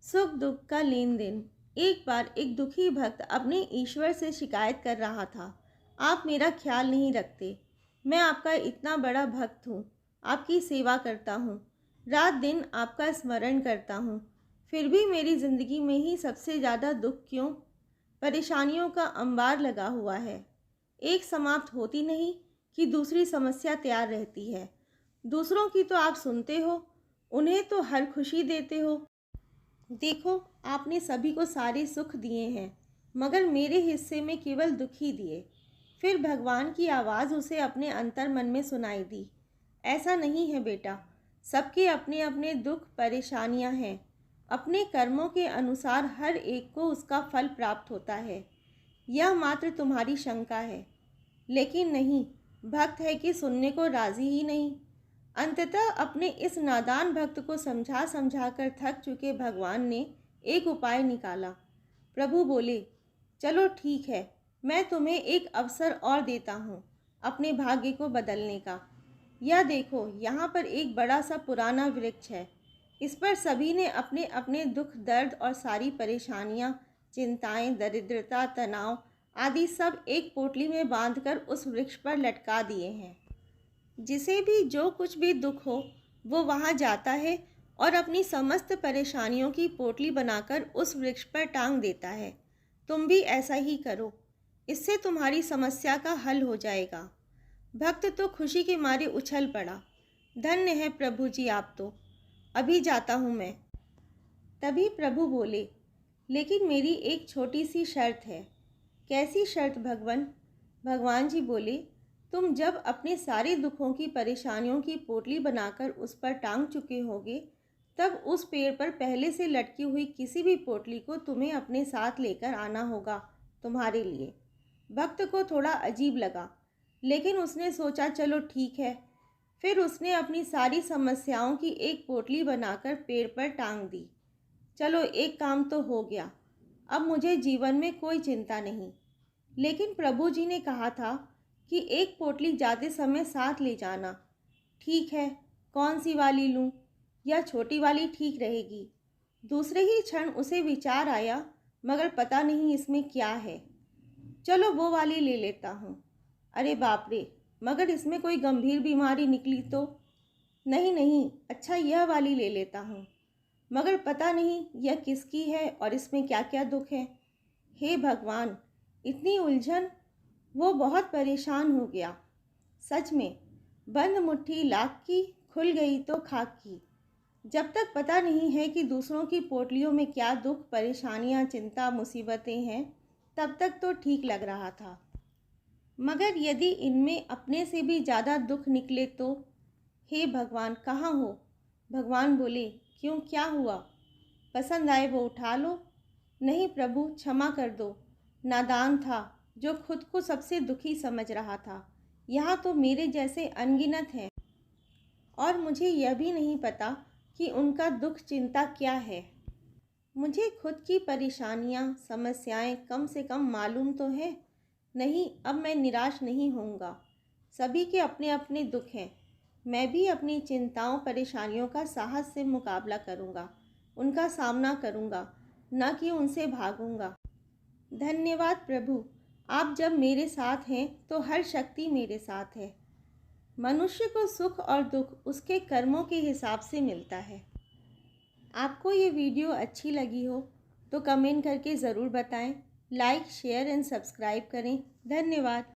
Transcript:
सुख दुख का लेन देन। एक बार एक दुखी भक्त अपने ईश्वर से शिकायत कर रहा था, आप मेरा ख्याल नहीं रखते। मैं आपका इतना बड़ा भक्त हूँ, आपकी सेवा करता हूँ, रात दिन आपका स्मरण करता हूँ, फिर भी मेरी ज़िंदगी में ही सबसे ज़्यादा दुख क्यों? परेशानियों का अंबार लगा हुआ है। एक समाप्त होती नहीं कि दूसरी समस्या तैयार रहती है। दूसरों की तो आप सुनते हो, उन्हें तो हर खुशी देते हो। देखो, आपने सभी को सारे सुख दिए हैं, मगर मेरे हिस्से में केवल दुख ही दिए। फिर भगवान की आवाज़ उसे अपने अंतर मन में सुनाई दी। ऐसा नहीं है बेटा, सबके अपने अपने दुख परेशानियां हैं। अपने कर्मों के अनुसार हर एक को उसका फल प्राप्त होता है। यह मात्र तुम्हारी शंका है, लेकिन नहीं, भक्त है कि सुनने को राजी ही नहीं। अंततः अपने इस नादान भक्त को समझा समझा कर थक चुके भगवान ने एक उपाय निकाला। प्रभु बोले, चलो ठीक है, मैं तुम्हें एक अवसर और देता हूँ अपने भाग्य को बदलने का। यह देखो, यहाँ पर एक बड़ा सा पुराना वृक्ष है। इस पर सभी ने अपने अपने दुख दर्द और सारी परेशानियाँ, चिंताएं, दरिद्रता, तनाव आदि सब एक पोटली में बांधकर उस वृक्ष पर लटका दिए हैं। जिसे भी जो कुछ भी दुख हो, वो वहाँ जाता है और अपनी समस्त परेशानियों की पोटली बनाकर उस वृक्ष पर टांग देता है। तुम भी ऐसा ही करो, इससे तुम्हारी समस्या का हल हो जाएगा। भक्त तो खुशी के मारे उछल पड़ा। धन्य है प्रभु जी आप तो, अभी जाता हूँ मैं। तभी प्रभु बोले, लेकिन मेरी एक छोटी सी शर्त है। कैसी शर्त भगवान? भगवान जी बोले, तुम जब अपने सारे दुखों की परेशानियों की पोटली बनाकर उस पर टांग चुके होगे, तब उस पेड़ पर पहले से लटकी हुई किसी भी पोटली को तुम्हें अपने साथ लेकर आना होगा तुम्हारे लिए। भक्त को थोड़ा अजीब लगा, लेकिन उसने सोचा चलो ठीक है। फिर उसने अपनी सारी समस्याओं की एक पोटली बनाकर पेड़ पर टांग दी। चलो, एक काम तो हो गया, अब मुझे जीवन में कोई चिंता नहीं। लेकिन प्रभु जी ने कहा था कि एक पोटली जाते समय साथ ले जाना। ठीक है, कौन सी वाली लूँ? या छोटी वाली ठीक रहेगी? दूसरे ही क्षण उसे विचार आया, मगर पता नहीं इसमें क्या है। चलो वो वाली ले लेता हूँ। अरे बाप रे, मगर इसमें कोई गंभीर बीमारी निकली तो? नहीं नहीं, अच्छा यह वाली ले लेता हूँ, मगर पता नहीं यह किसकी है और इसमें क्या क्या दुख है। हे भगवान, इतनी उलझन! वो बहुत परेशान हो गया। सच में, बंद मुट्ठी लाख की, खुल गई तो खाक की। जब तक पता नहीं है कि दूसरों की पोटलियों में क्या दुख, परेशानियां, चिंता, मुसीबतें हैं, तब तक तो ठीक लग रहा था। मगर यदि इनमें अपने से भी ज़्यादा दुख निकले तो? हे भगवान, कहाँ हो? भगवान बोले, क्यों, क्या हुआ? पसंद आए वो उठा लो। नहीं प्रभु, क्षमा कर दो, नादान था जो खुद को सबसे दुखी समझ रहा था। यहाँ तो मेरे जैसे अनगिनत हैं, और मुझे यह भी नहीं पता कि उनका दुख चिंता क्या है। मुझे खुद की परेशानियाँ, समस्याएं कम से कम मालूम तो है। नहीं, अब मैं निराश नहीं होऊंगा। सभी के अपने अपने दुख हैं। मैं भी अपनी चिंताओं, परेशानियों का साहस से मुकाबला करूंगा, उनका सामना करूंगा, न कि उनसे भागूंगा। धन्यवाद प्रभु, आप जब मेरे साथ हैं तो हर शक्ति मेरे साथ है। मनुष्य को सुख और दुख उसके कर्मों के हिसाब से मिलता है। आपको ये वीडियो अच्छी लगी हो तो कमेंट करके ज़रूर बताएं। लाइक, शेयर एंड सब्सक्राइब करें। धन्यवाद।